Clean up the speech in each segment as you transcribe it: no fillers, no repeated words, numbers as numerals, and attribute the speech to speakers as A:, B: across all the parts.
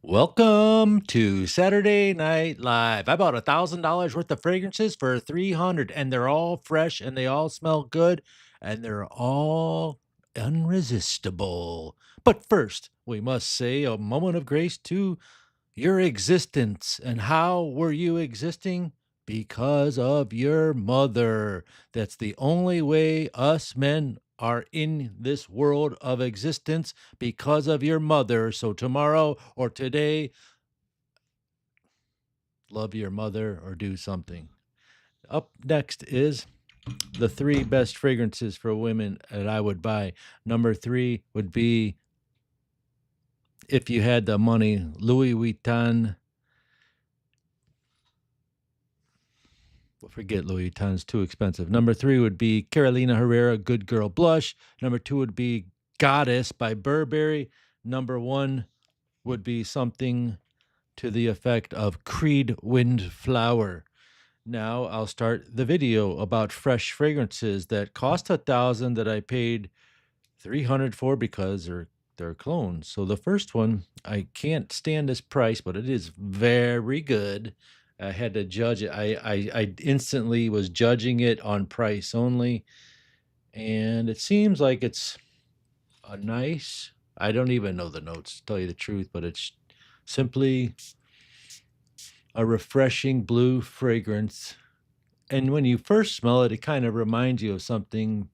A: Welcome to Saturday Night Live. I bought $1,000 worth of fragrances for 300, and they're all fresh and they all smell good and they're all unresistible. But first, we must say a moment of grace to your existence. And how were you existing? Because of your mother. That's the only way us men are in this world of existence, because of your mother. So tomorrow or today, love your mother or do something. Up next is the three best fragrances for women that I would buy. Number three would be, if you had the money, Louis Vuitton. Well, forget Louis Vuitton's too expensive. Number three would be Carolina Herrera Good Girl Blush. Number two would be Goddess by Burberry. Number one would be something to the effect of Creed Windflower. Now I'll start the video about fresh fragrances that cost 1,000 that I paid 300 for because they're clones. So the first one, I can't stand this price, but it is very good. I had to judge it. I instantly was judging it on price only, and it seems like it's a nice. I don't even know the notes, to tell you the truth, but it's simply a refreshing blue fragrance. And when you first smell it, it kind of reminds you of something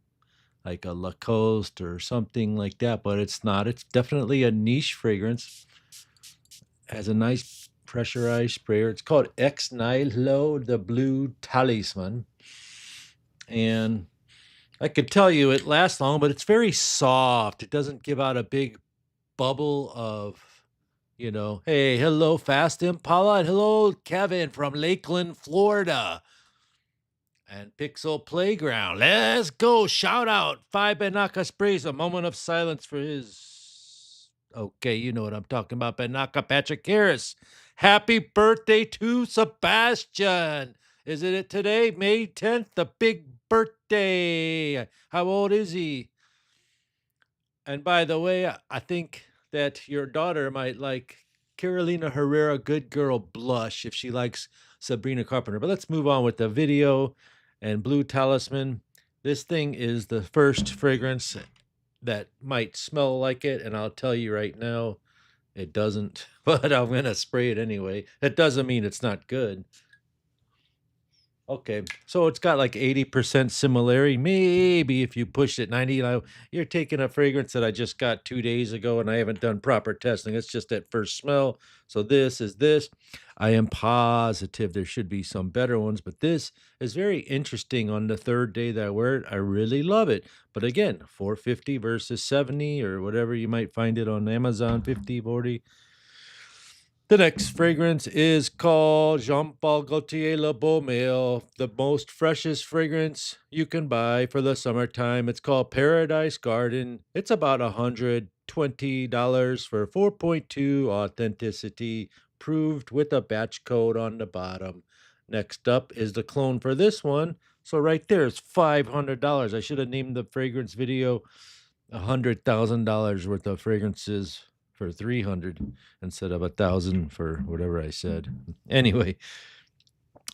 A: like a Lacoste or something like that, but it's not. It's definitely a niche fragrance. Has a nice pressurized sprayer. It's called Ex Nihilo, the Blue Talisman. And I could tell you it lasts long, but it's very soft. It doesn't give out a big bubble of, hey, hello, Fast Impala, and hello, Kevin from Lakeland, Florida. And Pixel Playground. Let's go. Shout out. Phi Benaka sprays. A moment of silence for his. Okay, you know what I'm talking about. Benaka Patrick Harris. Happy birthday to Sebastian. Isn't it today? May 10th, the big birthday. How old is he? And by the way, I think that your daughter might like Carolina Herrera Good Girl Blush if she likes Sabrina Carpenter. But let's move on with the video. And Blue Talisman. This thing is the first fragrance that might smell like it, and I'll tell you right now, it doesn't, but I'm going to spray it anyway. That doesn't mean it's not good. Okay, so it's got like 80% similarity. Maybe if you pushed it 90, you're taking a fragrance that I just got 2 days ago and I haven't done proper testing. It's just that first smell. So this is this. I am positive there should be some better ones, but this is very interesting on the third day that I wear it. I really love it. But again, 450 versus 70 or whatever you might find it on Amazon, 50, 40. The next fragrance is called Jean Paul Gaultier Le Beau Male, the most freshest fragrance you can buy for the summertime. It's called Paradise Garden. It's about $120 for 4.2 authenticity, proved with a batch code on the bottom. Next up is the clone for this one. So right there is $500. I should have named the fragrance video $100,000 worth of fragrances for 300 instead of 1,000 for whatever I said. Anyway,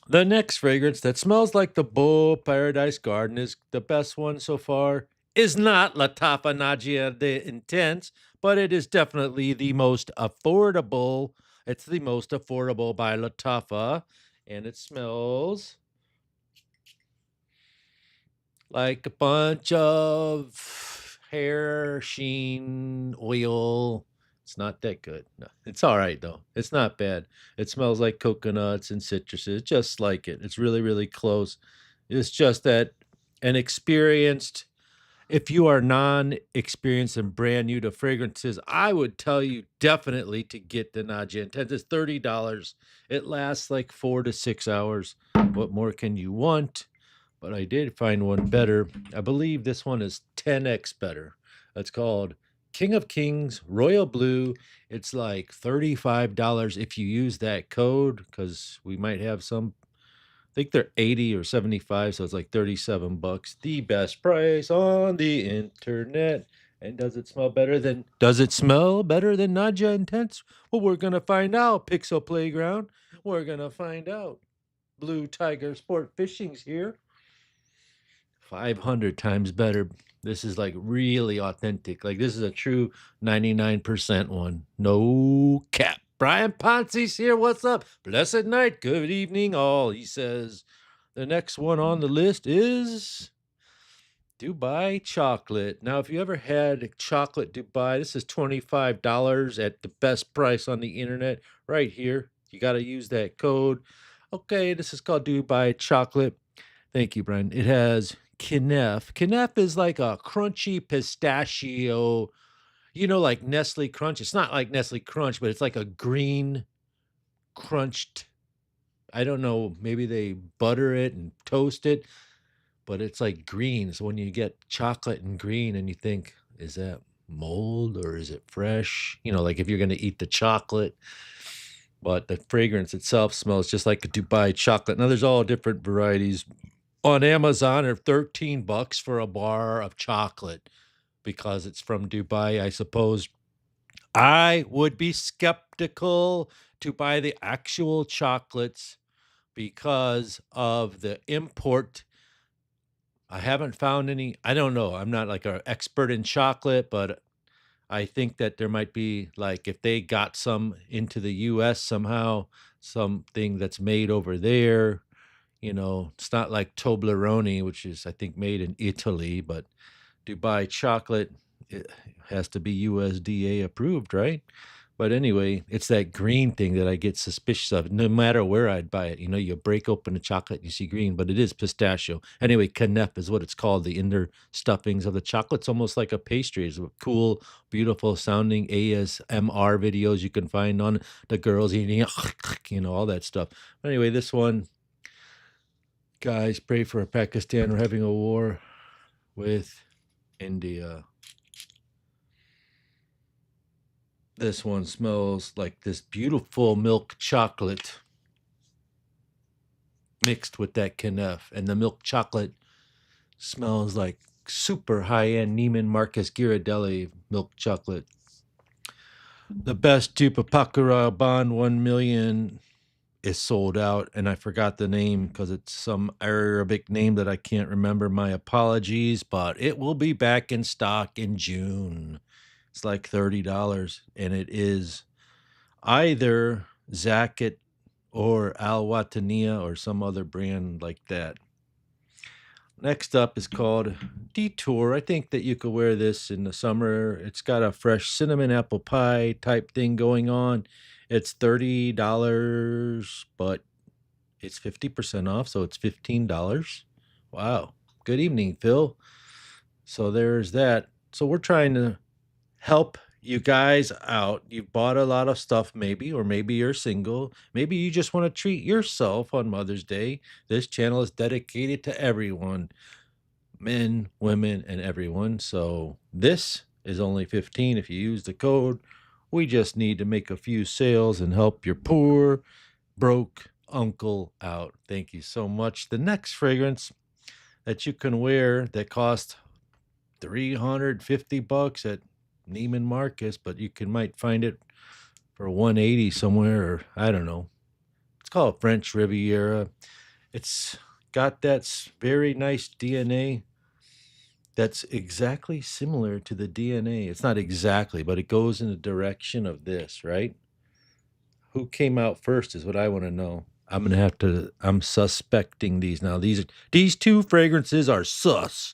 A: the next fragrance that smells like the Beau Paradise Garden is the best one so far. Is not La Taffanagia de Intense, but it is definitely the most affordable. It's the most affordable by Lataffa, and it smells like a bunch of hair sheen oil. It's not that good. No, it's all right though. It's not bad. It smells like coconuts and citruses, just like it. It's really, really close. It's just that an experienced, if you are non-experienced and brand new to fragrances, I would tell you definitely to get the Nadia Intense. It's $30. It lasts like 4 to 6 hours. What more can you want? But I did find one better. I believe this one is 10x better. It's called King of Kings Royal Blue. It's like $35 if you use that code, because we might have some. I think they're 80 or 75, so it's like $37. The best price on the internet. And does it smell better than Nadja Intense? Well, we're gonna find out, Pixel Playground. We're gonna find out. Blue Tiger Sport Fishing's here. 500 times better. This is like really authentic. Like this is a true 99% one. No cap. Brian Ponce's here. What's up? Blessed night. Good evening, all. He says the next one on the list is Dubai chocolate. Now, if you ever had chocolate Dubai, this is $25 at the best price on the internet right here. You got to use that code. Okay, this is called Dubai chocolate. Thank you, Brian. It has Kneff. Kneff is like a crunchy pistachio, like Nestle Crunch. It's not like Nestle Crunch, but it's like a green crunched. I don't know. Maybe they butter it and toast it, but it's like green. So when you get chocolate and green and you think, is that mold or is it fresh? Like if you're going to eat the chocolate, but the fragrance itself smells just like a Dubai chocolate. Now there's all different varieties on Amazon are $13 for a bar of chocolate because it's from Dubai, I suppose. I would be skeptical to buy the actual chocolates because of the import. I haven't found any. I don't know. I'm not like an expert in chocolate, but I think that there might be like if they got some into the US somehow, something that's made over there. It's not like Toblerone, which is, I think, made in Italy, but Dubai chocolate, it has to be USDA approved, right? But anyway, it's that green thing that I get suspicious of. No matter where I'd buy it, you break open the chocolate, you see green, but it is pistachio. Anyway, Kneff is what it's called. The inner stuffings of the chocolate's almost like a pastry. It's cool, beautiful sounding ASMR videos you can find on the girls eating, all that stuff. But anyway, this one, guys, pray for Pakistan. We're having a war with India. This one smells like this beautiful milk chocolate mixed with that Kneff. And the milk chocolate smells like super high-end Neiman Marcus Ghirardelli milk chocolate. The best dupe of Pakura Bond 1 million is sold out, and I forgot the name because it's some Arabic name that I can't remember. My apologies, but it will be back in stock in June. It's like $30, and it is either Zakat or Al Watania or some other brand like that. Next up is called Detour. I think that you could wear this in the summer. It's got a fresh cinnamon apple pie type thing going on. It's $30, but it's 50% off, so it's $15. Wow. Good evening, Phil. So there's that. So we're trying to help you guys out. You've bought a lot of stuff, maybe, or maybe you're single. Maybe you just want to treat yourself on Mother's Day. This channel is dedicated to everyone, men, women, and everyone. So this is only 15 if you use the code. We just need to make a few sales and help your poor, broke uncle out. Thank you so much. The next fragrance that you can wear that costs $350 at Neiman Marcus, but you might find it for 180 somewhere, or I don't know. It's called French Riviera. It's got that very nice DNA that's exactly similar to the DNA. It's not exactly, but it goes in the direction of this, right? Who came out first is what I want to know. I'm suspecting these now. These two fragrances are sus.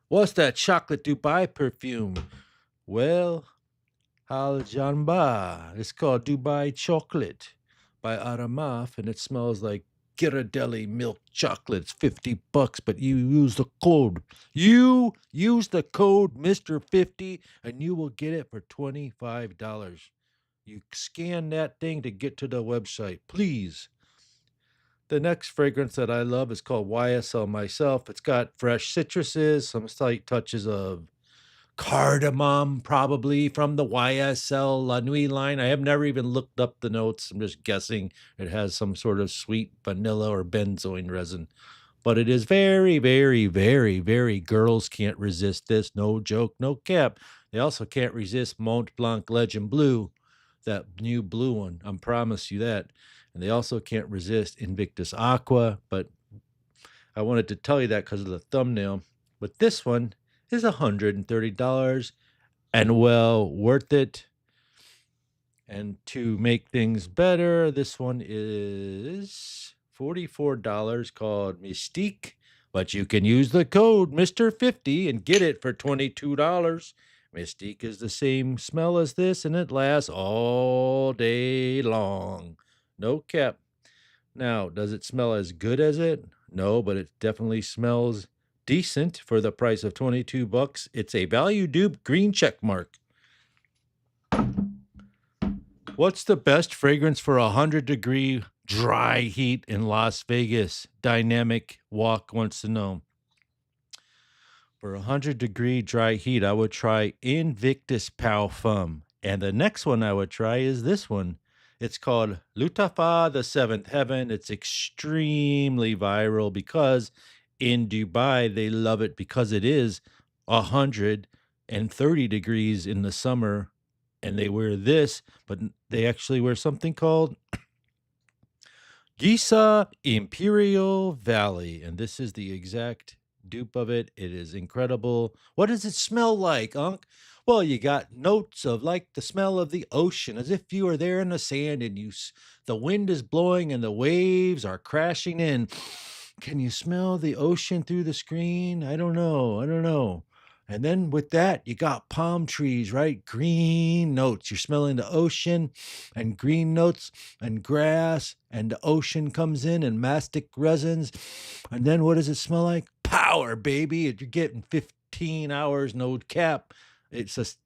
A: What's that chocolate Dubai perfume? Well, Al Janba. It's called Dubai Chocolate by Aramaf, and it smells like Ghirardelli milk chocolate. It's $50, but you use the code. You use the code Mr. 50, and you will get it for $25. You scan that thing to get to the website, please. The next fragrance that I love is called YSL Myself. It's got fresh citruses, some slight touches of cardamom, probably from the YSL La Nuit line. I have never even looked up the notes. I'm just guessing it has some sort of sweet vanilla or benzoin resin. But it is very, very, very, very, girls can't resist this. No joke, no cap. They also can't resist Mont Blanc Legend Blue, that new blue one. I promise you that. And they also can't resist Invictus Aqua, but I wanted to tell you that because of the thumbnail. But this one is $130 and well worth it. And to make things better, this one is $44 called Mystique. But you can use the code Mr. 50 and get it for $22. Mystique is the same smell as this, and it lasts all day long. No cap. Now, does it smell as good as it? No, but it definitely smells decent for the price of $22. It's a value dupe green check mark. What's the best fragrance for 100-degree dry heat in Las Vegas? Dynamic Walk wants to know. For 100-degree dry heat, I would try Invictus Parfum. And the next one I would try is this one. It's called Lutafa, the Seventh Heaven. It's extremely viral because in Dubai, they love it because it is 130 degrees in the summer. And they wear this, but they actually wear something called Giza Imperial Valley. And this is the exact dupe of it. It is incredible. What does it smell like, Unc? Well, you got notes of like the smell of the ocean, as if you are there in the sand and the wind is blowing and the waves are crashing in. Can you smell the ocean through the screen? I don't know. I don't know. And then with that, you got palm trees, right? Green notes. You're smelling the ocean and green notes and grass, and the ocean comes in and mastic resins. And then what does it smell like? Power, baby. You're getting 15 hours, no cap. It's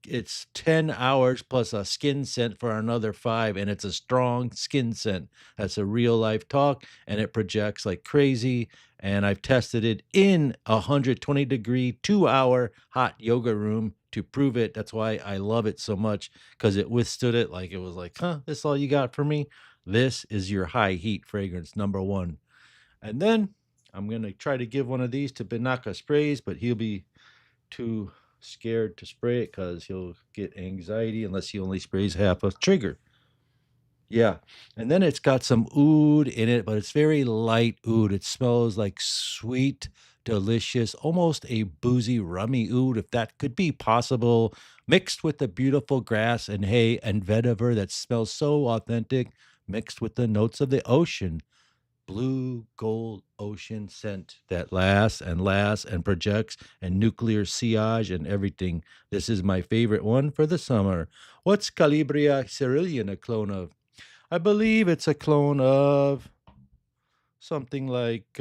A: 10 hours plus a skin scent for another 5, and it's a strong skin scent. That's a real life talk, and it projects like crazy. And I've tested it in a 120-degree, 2-hour hot yoga room to prove it. That's why I love it so much, because it withstood it. Like it was like, huh, this is all you got for me? This is your high heat fragrance, number 1. And then I'm going to try to give one of these to Binaka Sprays, but he'll be too scared to spray it because he'll get anxiety unless he only sprays half a trigger. Yeah. And then it's got some oud in it, but it's very light oud. It smells like sweet, delicious, almost a boozy, rummy oud, if that could be possible, mixed with the beautiful grass and hay and vetiver that smells so authentic, mixed with the notes of the ocean. Blue gold ocean scent that lasts and projects, and nuclear sillage and everything. This is my favorite one for the summer. What's Calibria Cerulean a clone of? I believe it's a clone of something like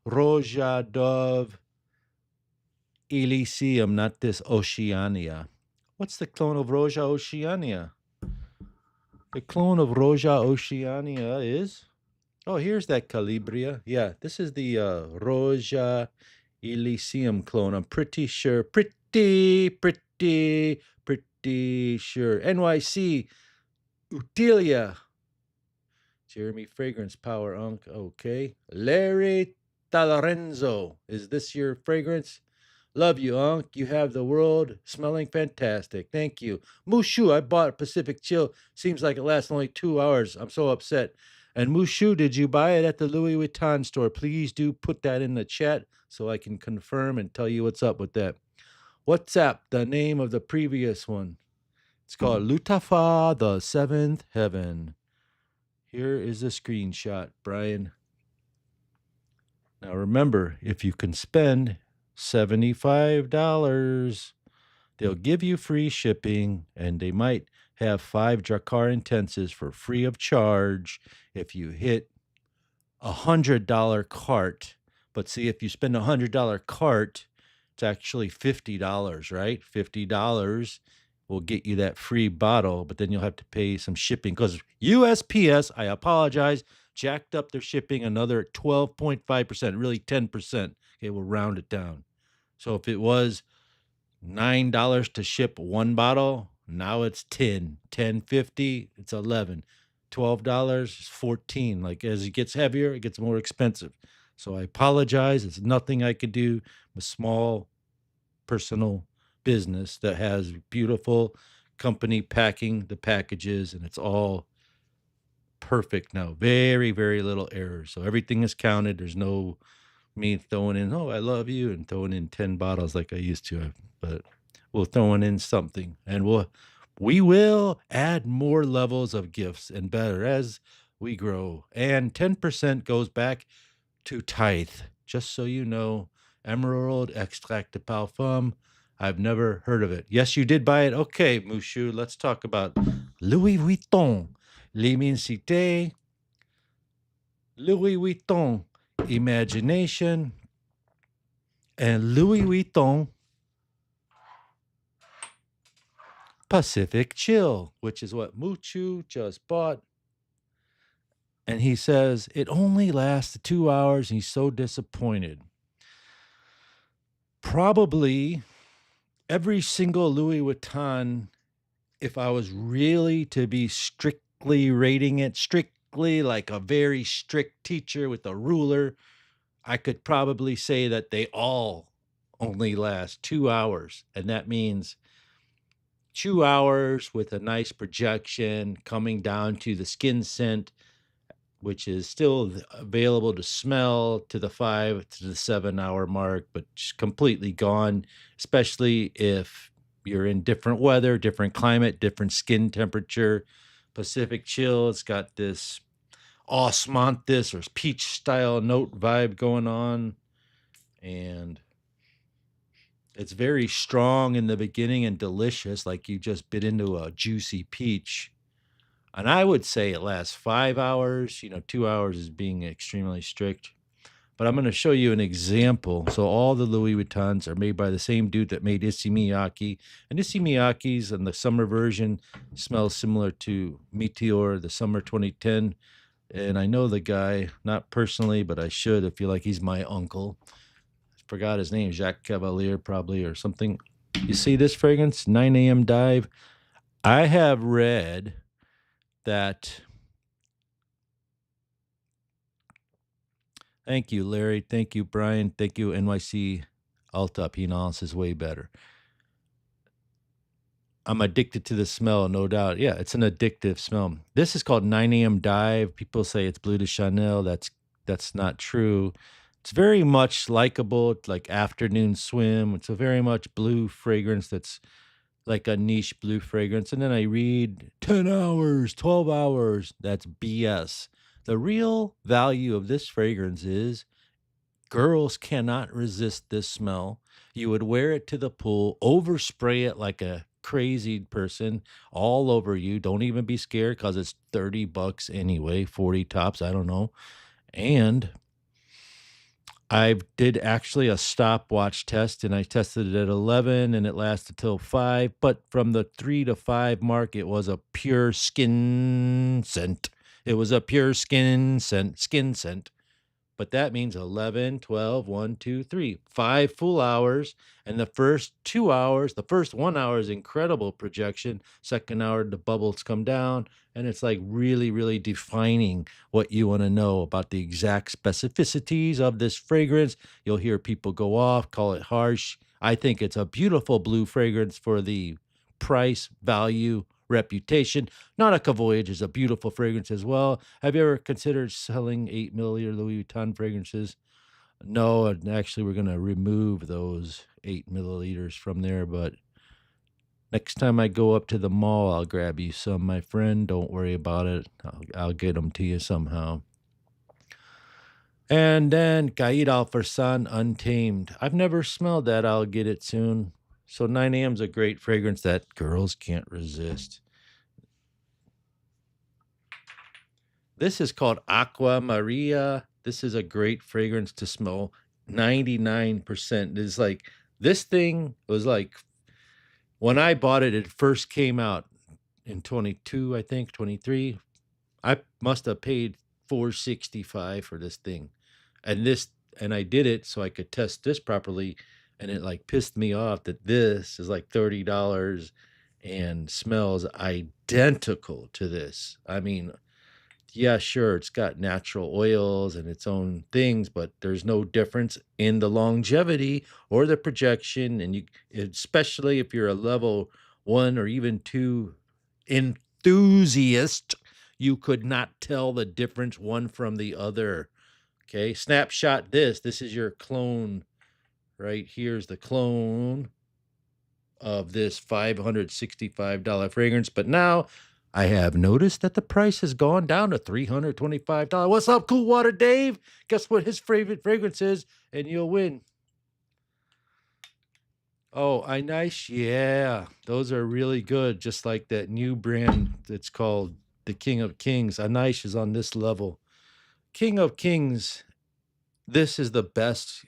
A: Roja Dove Elysium, not this Oceania. What's the clone of Roja Oceania? The clone of Roja Oceania is... Oh, here's that Calibria. Yeah, this is the Roja Elysium clone. I'm pretty sure. Pretty sure. NYC Utilia. Jeremy Fragrance Power Unc. Okay. Larry Talarenzo. Is this your fragrance? Love you, Unc. You have the world smelling fantastic. Thank you. Mushu, I bought Pacific Chill. Seems like it lasts only 2 hours. I'm so upset. And Mushu, did you buy it at the Louis Vuitton store? Please do put that in the chat so I can confirm and tell you what's up with that. WhatsApp, the name of the previous one. It's called Lutafa, the Seventh Heaven. Here is a screenshot, Brian. Now remember, if you can spend $75, they'll give you free shipping, and they might have 5 Drakkar Intenses for free of charge if you hit $100 cart. But see, if you spend $100 cart, it's actually $50, right? $50 will get you that free bottle, but then you'll have to pay some shipping because USPS, I apologize, jacked up their shipping another 12.5%, really 10%. Okay, we'll round it down. So if it was $9 to ship one bottle, now it's 10. $10.50, it's 11. $12 is 14. Like as it gets heavier, it gets more expensive. So I apologize. It's nothing I could do. I'm a small personal business that has beautiful company packing the packages, and it's all perfect now. Very, very little errors. So everything is counted. There's no me throwing in, "Oh, I love you," and throwing in 10 bottles like I used to, but we're throwing in something, and we will add more levels of gifts and better as we grow, and 10% goes back to tithe. Just so you know, Emerald Extract de Parfum, I've never heard of it. Yes, you did buy it? Okay, Mushu, let's talk about Louis Vuitton, L'Immensité, Louis Vuitton, Imagination, and Louis Vuitton Pacific Chill, which is what Muchu just bought. And he says it only lasts 2 hours and he's so disappointed. Probably every single Louis Vuitton, if I was really to be strictly rating it, strictly like a very strict teacher with a ruler, I could probably say that they all only last 2 hours. And that means 2 hours with a nice projection coming down to the skin scent, which is still available to smell to the 5 to the 7 hour mark, but just completely gone, especially if you're in different weather, different climate, different skin temperature. Pacific Chill, it's got this osmanthus or peach style note vibe going on. And it's very strong in the beginning and delicious, like you just bit into a juicy peach. And I would say it lasts 5 hours. 2 hours is being extremely strict. But I'm going to show you an example. So all the Louis Vuittons are made by the same dude that made Issey Miyake. And Issey Miyake's and the summer version smells similar to Meteor, the summer 2010. And I know the guy, not personally, but I should. I feel like he's my uncle. Forgot his name, Jacques Cavalier probably or something. You see this fragrance, 9 a.m. Dive? I have read that. Thank you, Larry. Thank you, Brian. Thank you, NYC Alta Pinance is way better. I'm addicted to the smell, no doubt. Yeah, it's an addictive smell. This is called 9 a.m. Dive. People say it's Bleu de Chanel. That's not true. It's very much likable, like afternoon swim. It's a very much blue fragrance that's like a niche blue fragrance. And then I read 10 hours, 12 hours. That's BS. The real value of this fragrance is girls cannot resist this smell. You would wear it to the pool, overspray it like a crazy person all over you. Don't even be scared because it's $30 anyway, 40 tops. I don't know. And I did actually a stopwatch test and I tested it at 11 and it lasted till 5. But from the 3 to 5 mark, it was a pure skin scent. It was a pure skin scent. But that means 11, 12, 1, 2, 3, 5 full hours. And the first 2 hours, the first 1 hour is incredible projection. Second hour, the bubbles come down. And it's like really, really defining what you want to know about the exact specificities of this fragrance. You'll hear people go off, call it harsh. I think it's a beautiful blue fragrance for the price, value, reputation. Nautica Voyage is a beautiful fragrance as well. Have you ever considered selling 8 milliliter Louis Vuitton fragrances? No, and actually, we're going to remove those 8 milliliters from there. But next time I go up to the mall, I'll grab you some, my friend. Don't worry about it. I'll get them to you somehow. And then Gaid Alfarsan Untamed. I've never smelled that. I'll get it soon. So 9 a.m. is a great fragrance that girls can't resist. This is called Aqua Maria. This is a great fragrance to smell. 99%. It's like, this thing was like, when I bought it, it first came out in 22, I think, 23. I must have paid $465 for this thing. And I did it so I could test this properly. And it like pissed me off that this is like $30 and smells identical to this. I mean, Yeah, sure, it's got natural oils and its own things, but there's no difference in the longevity or the projection, and you especially if you're a level 1 or even 2 enthusiast, you could not tell the difference one from the other, okay? Snapshot this. This is your clone. Right here's the clone of this $565 fragrance, but now I have noticed that the price has gone down to $325. What's up, Cool Water Dave? Guess what his favorite fragrance is, and you'll win. Oh, I nice, yeah, those are really good. Just like that new brand that's called the King of Kings. Anish is on this level. King of Kings. This is the best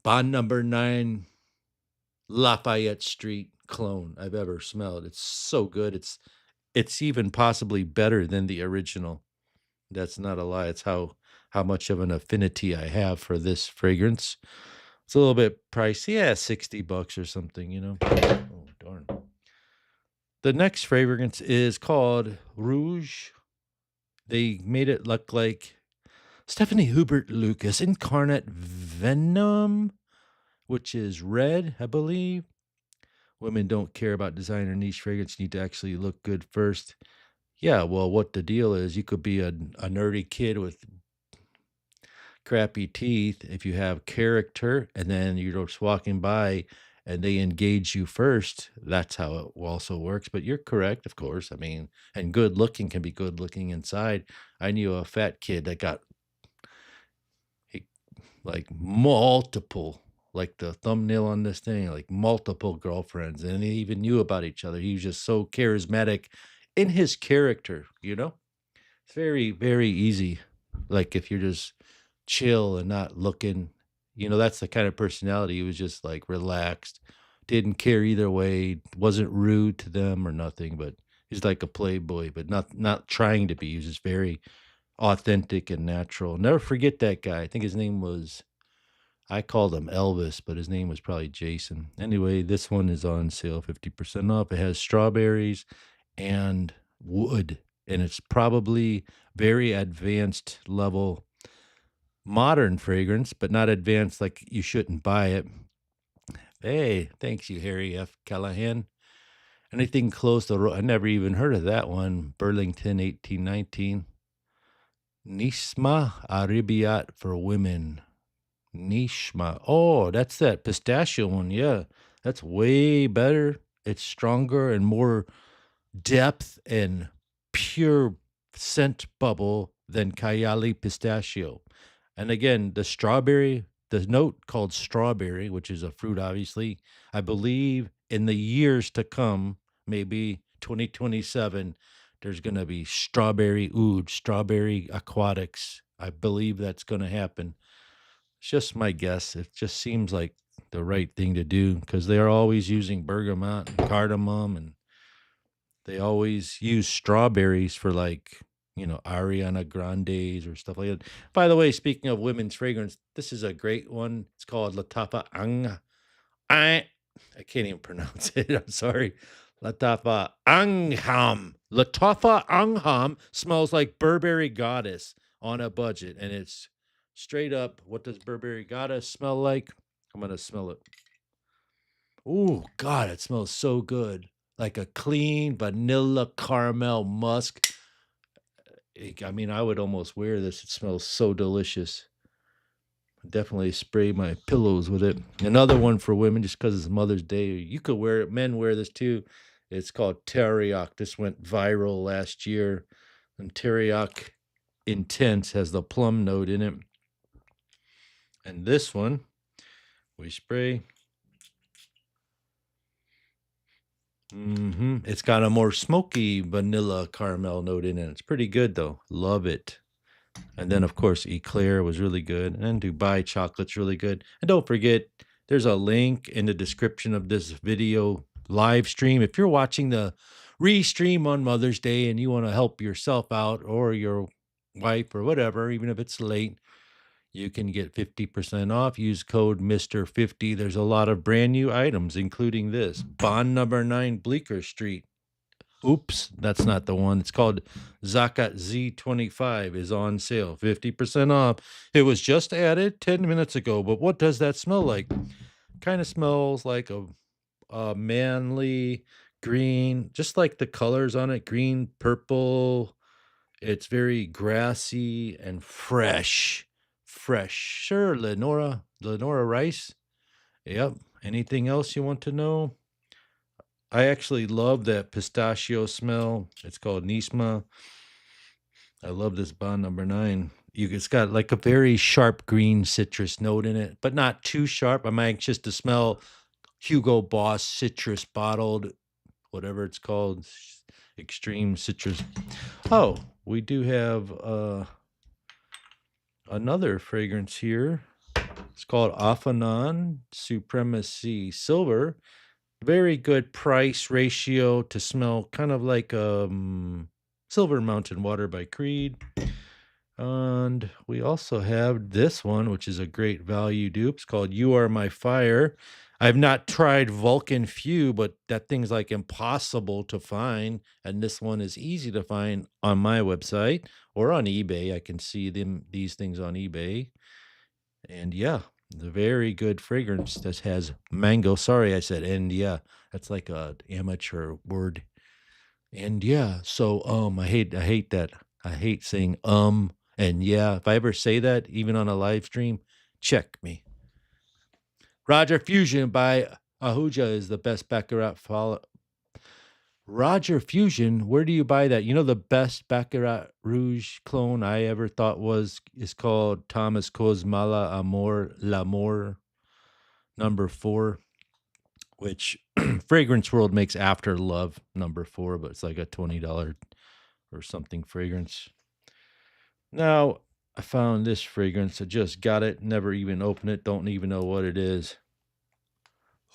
A: Bond number 9 Lafayette Street clone I've ever smelled. It's so good. It's even possibly better than the original. That's not a lie. It's how much of an affinity I have for this fragrance. It's a little bit pricey. Yeah, $60 or something, you know. Oh, darn. The next fragrance is called Rouge. They made it look like Stephanie Hubert Lucas Incarnate Venom, which is red, I believe. Women don't care about designer niche fragrance. You need to actually look good first. Yeah, well, what the deal is, you could be a nerdy kid with crappy teeth if you have character, and then you're just walking by and they engage you first. That's how it also works. But you're correct, of course. I mean, and good looking can be good looking inside. I knew a fat kid that got he, like multiple, like the thumbnail on this thing, like multiple girlfriends, and they even knew about each other. He was just so charismatic in his character, you know? It's very, very easy. Like if you're just chill and not looking, that's the kind of personality. He was just like relaxed, didn't care either way, wasn't rude to them or nothing, but he's like a playboy, but not trying to be. He was just very authentic and natural. Never forget that guy. I think his name was I called him Elvis, but his name was probably Jason. Anyway, this one is on sale 50% off. It has strawberries and wood, and it's probably very advanced level modern fragrance, but not advanced like you shouldn't buy it. Hey, thanks you, Harry F. Callahan. Anything close to, I never even heard of that one. Burlington 1819. Nisma Arabiat for women. Nishma. Oh, that's that pistachio one. Yeah, that's way better. It's stronger and more depth and pure scent bubble than Kayali pistachio. And again, the note called strawberry, which is a fruit, obviously, I believe in the years to come, maybe 2027, there's going to be strawberry oud, strawberry aquatics. I believe that's going to happen. It's just my guess. It just seems like the right thing to do because they are always using bergamot and cardamom, and they always use strawberries for like, Ariana Grande's or stuff like that. By the way, speaking of women's fragrance, this is a great one. It's called Latafa Ang. I can't even pronounce it. I'm sorry. Latafa Angham. Latafa Angham smells like Burberry Goddess on a budget, and it's straight up. What does Burberry Goddess smell like? I'm gonna smell it. Oh God, it smells so good, like a clean vanilla caramel musk. I mean, I would almost wear this. It smells so delicious. Definitely spray my pillows with it. Another one for women, just because it's Mother's Day. You could wear it. Men wear this too. It's called Teriyaki. This went viral last year. And Teriyaki Intense has the plum note in it. And this one, we spray. It's got a more smoky vanilla caramel note in it. It's pretty good though. Love it. And then, of course, Eclair was really good. And Dubai chocolate's really good. And don't forget, there's a link in the description of this video live stream. If you're watching the restream on Mother's Day and you want to help yourself out or your wife or whatever, even if it's late, you can get 50% off. Use code Mr. 50. There's a lot of brand new items, including this Bond number 9 Bleecker Street. Oops, that's not the one. It's called Zakat Z25 is on sale, 50% off. It was just added 10 minutes ago, but what does that smell like? Kind of smells like a manly green, just like the colors on it, green, purple. It's very grassy and fresh. Fresh. Sure, Lenora Rice. Yep. Anything else you want to know? I actually love that pistachio smell. It's called Nisma. I love this Bond number 9. It's got like a very sharp green citrus note in it, but not too sharp. I'm anxious to smell Hugo Boss citrus bottled, whatever it's called, extreme citrus. Oh, we do have another fragrance here. It's called Affanon Supremacy Silver. Very good price ratio to smell, kind of like Silver Mountain Water by Creed. And we also have this one, which is a great value dupe. It's called You Are My Fire. I've not tried Vulcan Few, but that thing's like impossible to find. And this one is easy to find on my website or on eBay. I can see these things on eBay. And yeah, the very good fragrance that has mango. Sorry, I said and yeah. That's like a amateur word. And yeah, so I hate that. I hate saying and yeah. If I ever say that, even on a live stream, check me. Roger Fusion by Ahuja is the best Baccarat follow. Roger Fusion, where do you buy that? You know, the best Baccarat Rouge clone I ever thought is called Thomas Cosmala Amor L'Amour number 4, which Fragrance World makes After Love number 4, but it's like a $20 or something fragrance. Now, I found this fragrance. I just got it, never even opened it, don't even know what it is.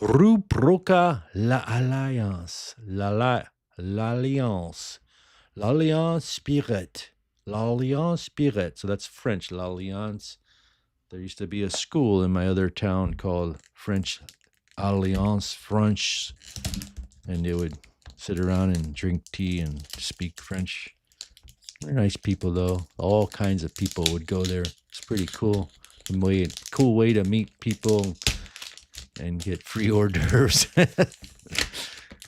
A: Rue Broca L'Alliance. L'Alliance. L'Alliance Spirit. L'Alliance Spirit. So that's French, L'Alliance. There used to be a school in my other town called French Alliance French, and they would sit around and drink tea and speak French. They're nice people, though. All kinds of people would go there. It's pretty cool. Cool way to meet people and get free hors d'oeuvres.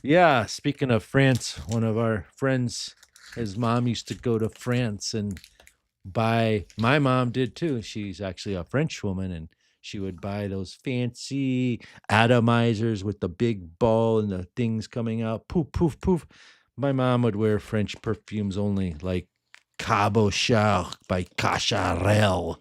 A: Yeah, speaking of France, one of our friends, his mom used to go to France and buy. My mom did too. She's actually a French woman, and she would buy those fancy atomizers with the big ball and the things coming out. Poof, poof, poof. My mom would wear French perfumes only, like Cabochard by Cacharel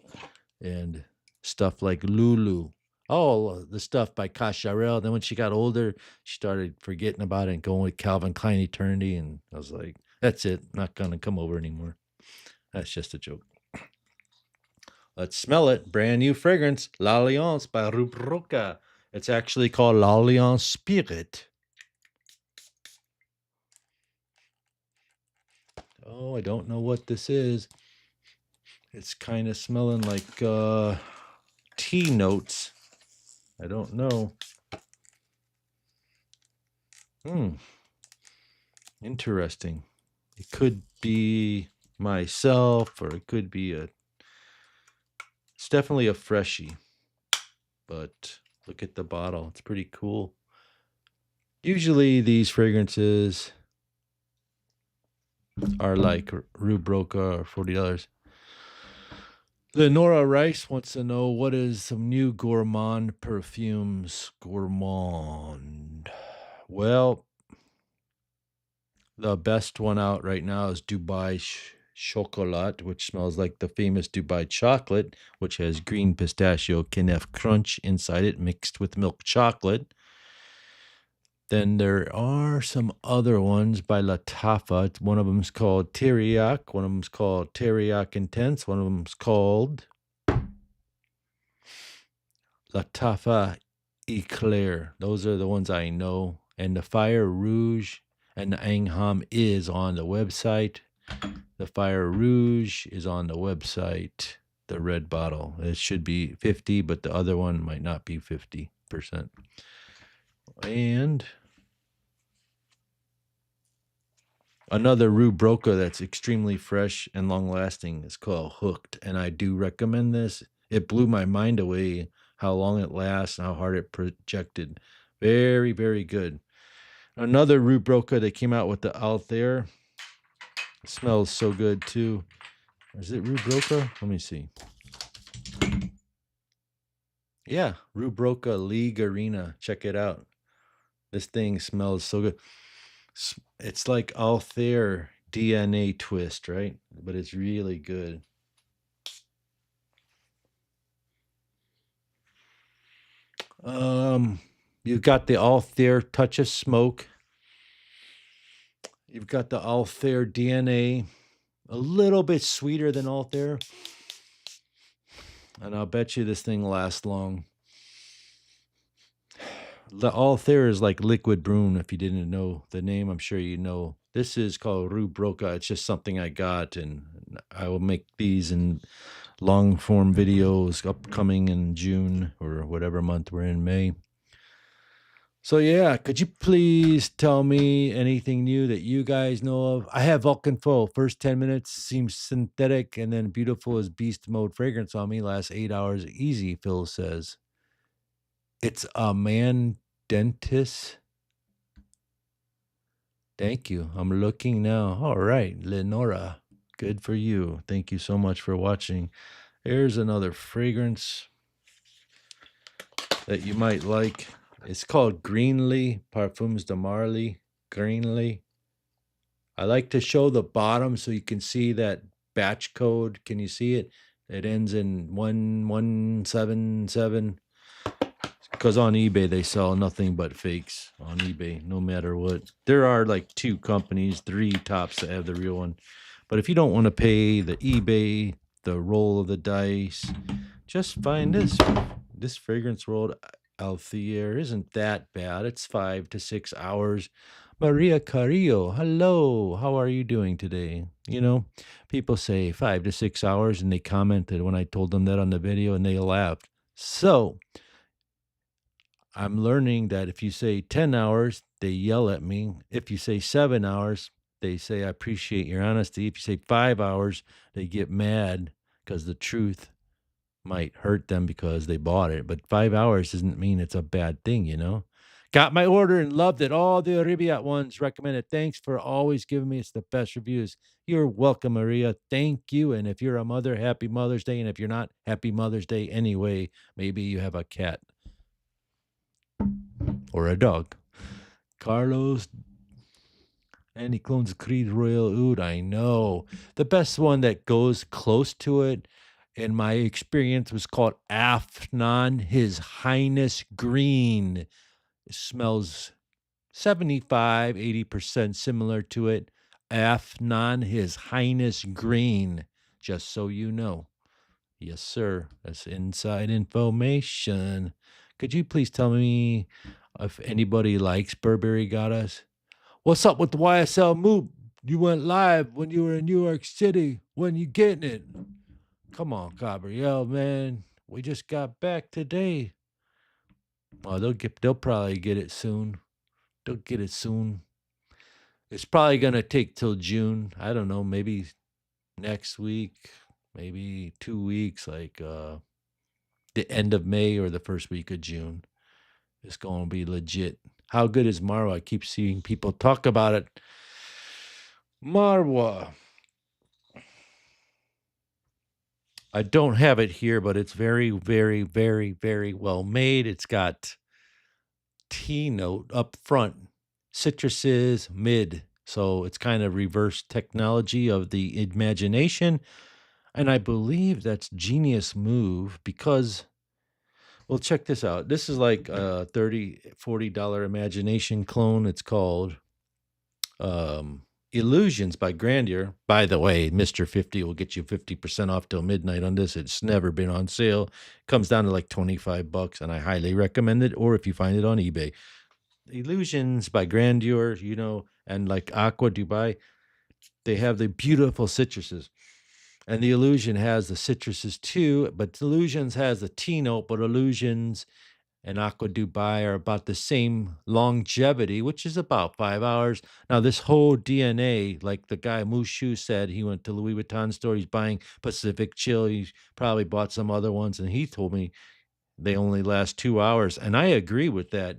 A: and stuff like Lulu. All the stuff by Cacharel. Then when she got older, she started forgetting about it and going with Calvin Klein Eternity. And I was like, that's it. Not going to come over anymore. That's just a joke. Let's smell it. Brand new fragrance. L'Alliance by Rubroca. It's actually called L'Alliance Spirit. Oh, I don't know what this is. It's kind of smelling like tea notes. I don't know. Interesting. It could be myself, or it could be it's definitely a freshie. But look at the bottle. It's pretty cool. Usually these fragrances are like Rue Broca or $40. Lenora Rice wants to know what is some new Gourmand perfumes. Gourmand. Well, the best one out right now is Dubai Chocolat, which smells like the famous Dubai chocolate, which has green pistachio Kenneth crunch inside it mixed with milk chocolate. Then there are some other ones by Latafa. One of them is called Teriyaki. One of them is called Teriyaki Intense. One of them is called Latafa Eclair. Those are the ones I know. And the Fire Rouge and the Angham is on the website. The Fire Rouge is on the website. The red bottle. It should be 50, but the other one might not be 50%. And Another Rue Broca that's extremely fresh and long lasting is called Hooked, and I do recommend this. It blew my mind away how long it lasts and how hard it projected. Very, very good. Another Rue Broca that came out with the Altair. It smells so good too. Is it Rue Broca? Let me see. Yeah, Rue Broca League Arena. Check it out. This thing smells so good. It's like Altair DNA twist, right? But it's really good. You've got the Altair Touch of Smoke. You've got the Altair DNA, a little bit sweeter than Altair. And I'll bet you this thing lasts long. The Altair is like liquid broom. If you didn't know the name, I'm sure you know. This is called Rue Broca. It's just something I got, and I will make these in long form videos upcoming in June or whatever month we're in, May. So yeah, could you please tell me anything new that you guys know of? I have Vulcan Full. First 10 minutes seems synthetic, and then beautiful as beast mode fragrance on me. Last 8 hours easy, Phil says. It's a man dentist. Thank you. I'm looking now. All right, Lenora. Good for you. Thank you so much for watching. Here's another fragrance that you might like. It's called Greenlee, Parfums de Marly. Greenlee. I like to show the bottom so you can see that batch code. Can you see it? It ends in 1177. Because on eBay, they sell nothing but fakes on eBay, no matter what. There are like 2 companies, 3 tops that have the real one. But if you don't want to pay the eBay, the roll of the dice, just find this. This Fragrance World Althea isn't that bad. It's 5 to 6 hours. Maria Carrillo, hello. How are you doing today? You know, people say 5 to 6 hours, and they commented when I told them that on the video, and they laughed. So I'm learning that if you say 10 hours, they yell at me. If you say 7 hours, they say, I appreciate your honesty. If you say 5 hours, they get mad because the truth might hurt them because they bought it. But 5 hours doesn't mean it's a bad thing, you know? Got my order and loved it. All the Arribiat ones recommended. Thanks for always giving me it's the best reviews. You're welcome, Maria. Thank you. And if you're a mother, happy Mother's Day. And if you're not, happy Mother's Day anyway. Maybe you have a cat or a dog. Carlos, and he clones Creed Royal Oud. I know. The best one that goes close to it, in my experience, was called Afnan, His Highness Green. It smells 75, 80% similar to it. Afnan, His Highness Green, just so you know. Yes, sir. That's inside information. Could you please tell me if anybody likes Burberry Goddess? What's up with the YSL move? You went live when you were in New York City. When you getting it? Come on, Gabrielle, man. We just got back today. Oh, they'll probably get it soon. They'll get it soon. It's probably gonna take till June. I don't know, maybe next week, maybe 2 weeks, like the end of May or the first week of June. It's gonna be legit. How good is Marwa? I keep seeing people talk about it. Marwa. I don't have it here, but it's very, very, very, very well made. It's got tea note up front, citruses mid. So it's kind of reverse technology of the imagination. And I believe that's genius move because, well, check this out. This is like a $30, $40 imagination clone. It's called Illusions by Grandeur. By the way, Mr. 50 will get you 50% off till midnight on this. It's never been on sale. Comes down to like $25, and I highly recommend it. Or if you find it on eBay. Illusions by Grandeur, you know, and like Aqua Dubai, they have the beautiful citruses. And the Illusion has the citruses too, but Illusions has the tea note, but Illusions and Aqua Dubai are about the same longevity, which is about 5 hours. Now, this whole DNA, like the guy Mushu said, he went to Louis Vuitton store. He's buying Pacific Chill. He's probably bought some other ones, and he told me they only last 2 hours. And I agree with that.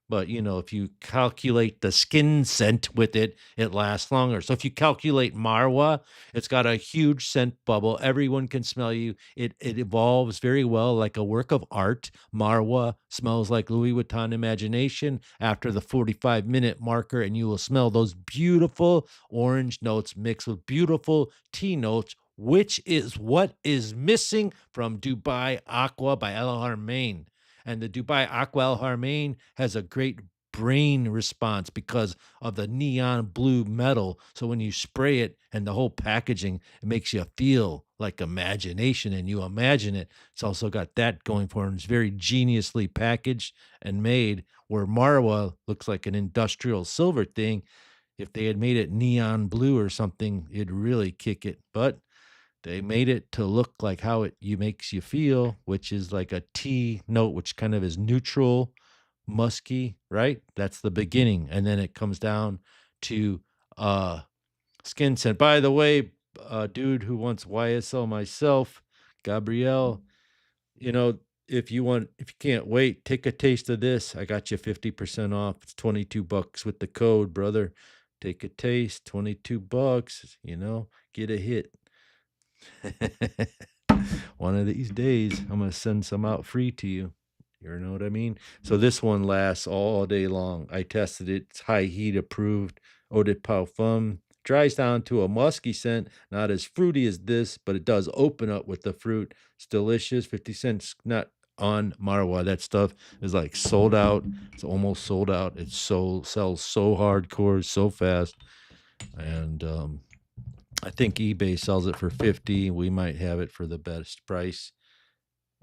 A: But, if you calculate the skin scent with it, it lasts longer. So if you calculate Marwa, it's got a huge scent bubble. Everyone can smell you. It evolves very well like a work of art. Marwa smells like Louis Vuitton Imagination after the 45-minute marker, and you will smell those beautiful orange notes mixed with beautiful tea notes, which is what is missing from Dubai Aqua by El Harmain. And the Dubai Aqua El Harmain has a great brain response because of the neon blue metal. So when you spray it and the whole packaging, it makes you feel like imagination and you imagine it. It's also got that going for it. It's very geniusly packaged and made, where Marwa looks like an industrial silver thing. If they had made it neon blue or something, it'd really kick it. But they made it to look like how it you makes you feel, which is like a tea note, which kind of is neutral, musky, right? That's the beginning, and then it comes down to skin scent. By the way, dude who wants YSL myself, Gabrielle, you know, if you can't wait, take a taste of this. I got you 50% off. It's $22 with the code, brother. Take a taste, $22, get a hit. One of these days, I'm going to send some out free to you. You know what I mean? So this one lasts all day long. I tested it. It's high heat approved. Eau de parfum. Dries down to a musky scent. Not as fruity as this, but it does open up with the fruit. It's delicious. 50 cents. Not on Marwa. That stuff is like sold out. It's almost sold out. It sells so hardcore, so fast. And I think eBay sells it for 50. We might have it for the best price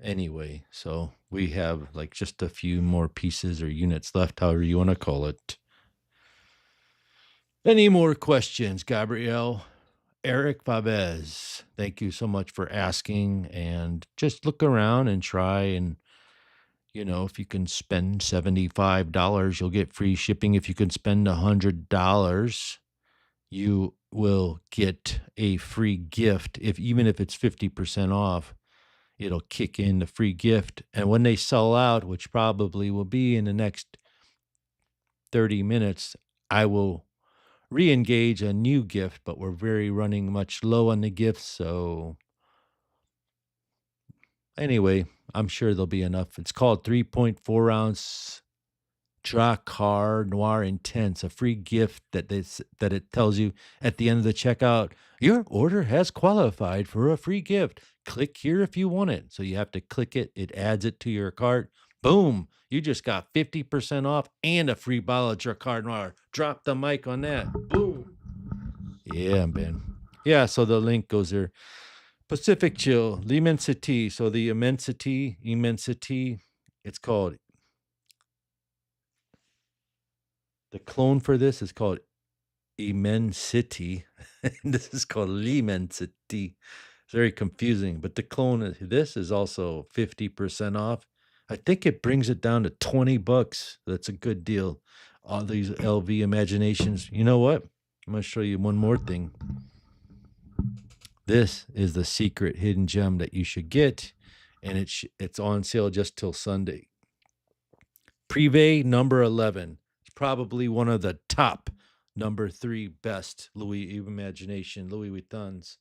A: anyway. So we have like just a few more pieces or units left, however you want to call it. Any more questions, Gabrielle? Eric Fabez, thank you so much for asking. And just look around and try, and if you can spend $75, you'll get free shipping. If you can spend $100, you will get a free gift. Even if it's 50% off, it'll kick in the free gift. And when they sell out, which probably will be in the next 30 minutes, I will re-engage a new gift, but we're running much low on the gifts. So anyway, I'm sure there'll be enough. It's called 3.4 ounce Dracar Noir Intense, a free gift that it tells you at the end of the checkout, your order has qualified for a free gift. Click here if you want it. So you have to click it. It adds it to your cart. Boom. You just got 50% off and a free bottle of Dracar Noir. Drop the mic on that. Boom. Yeah, man. Yeah, so the link goes there. Pacific Chill, L'Immensity. So the immensity, it's called, the clone for this is called Immensity. This is called L'Immensity. It's very confusing, but the clone this is also 50% off. I think it brings it down to $20. That's a good deal. All these LV imaginations. You know what? I'm going to show you one more thing. This is the secret hidden gem that you should get, and it's on sale just till Sunday. Privé number 11. It's probably one of the top number 3 best Louis Imagination Louis Vuittons.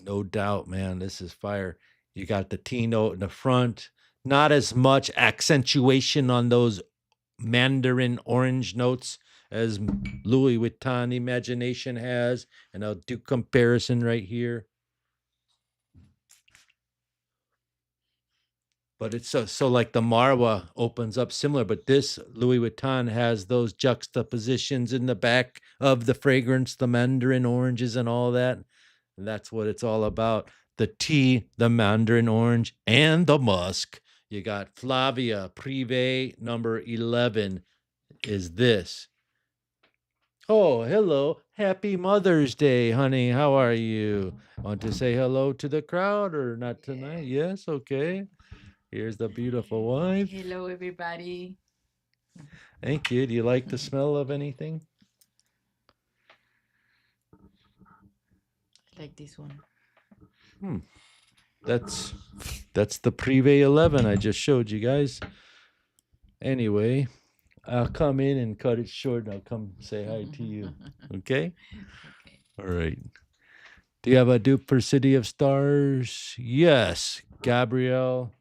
A: No doubt, man. This is fire. You got the tea note in the front. Not as much accentuation on those mandarin orange notes as Louis Vuitton Imagination has. And I'll do comparison right here. But it's so like the Marwa opens up similar, but this Louis Vuitton has those juxtapositions in the back of the fragrance, the mandarin oranges and all that. And that's what it's all about. The tea, the mandarin orange, and the musk. You got Flavia Privé number 11 is this. Oh, hello. Happy Mother's Day, honey. How are you? Want to say hello to the crowd or not tonight? Yes, okay. Here's the beautiful wife.
B: Hello, everybody.
A: Thank you. Do you like the smell of anything?
B: I like this one.
A: That's the Privé 11 I just showed you guys. Anyway, I'll come in and cut it short and I'll come say hi to you. Okay?
B: Okay.
A: All right. Do you have a dupe for City of Stars? Yes. Gabrielle,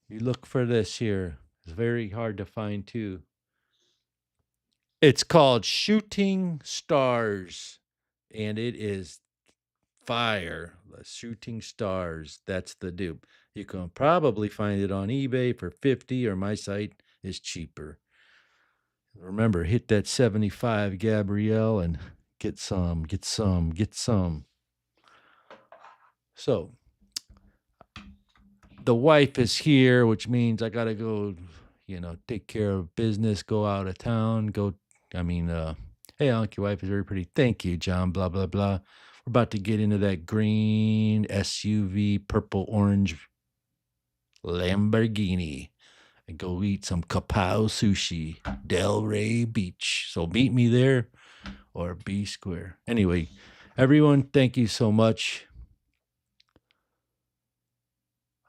A: you look for this here. It's very hard to find too. It's called Shooting Stars, and it is fire. The Shooting Stars. That's the dupe. You can probably find it on eBay for 50, or my site is cheaper. Remember, hit that 75, Gabrielle, and get some, get some, get some. So, the wife is here, which means I gotta go, take care of business, go out of town, hey, Unc, your wife is very pretty. Thank you, John, blah, blah, blah. We're about to get into that green SUV, purple, orange Lamborghini and go eat some kapow sushi, Delray Beach. So meet me there or B Square. Anyway, everyone, thank you so much.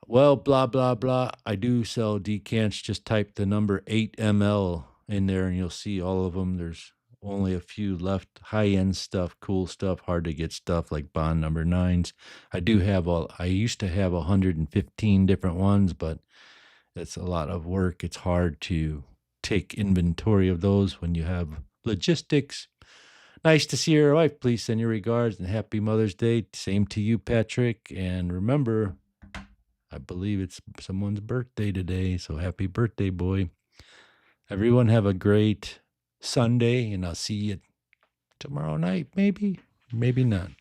A: Well, blah, blah, blah. I do sell decants. Just type the number 8 ml in there and you'll see all of them. There's only a few left. High-end stuff, cool stuff, hard to get stuff like Bond number 9s. I used to have 115 different ones, but it's a lot of work. It's hard to take inventory of those when you have logistics. Nice to see your wife. Please send your regards and happy Mother's Day. Same to you, Patrick. And remember, I believe it's someone's birthday today. So happy birthday, boy. Everyone have a great Sunday, and I'll see you tomorrow night, maybe, maybe not.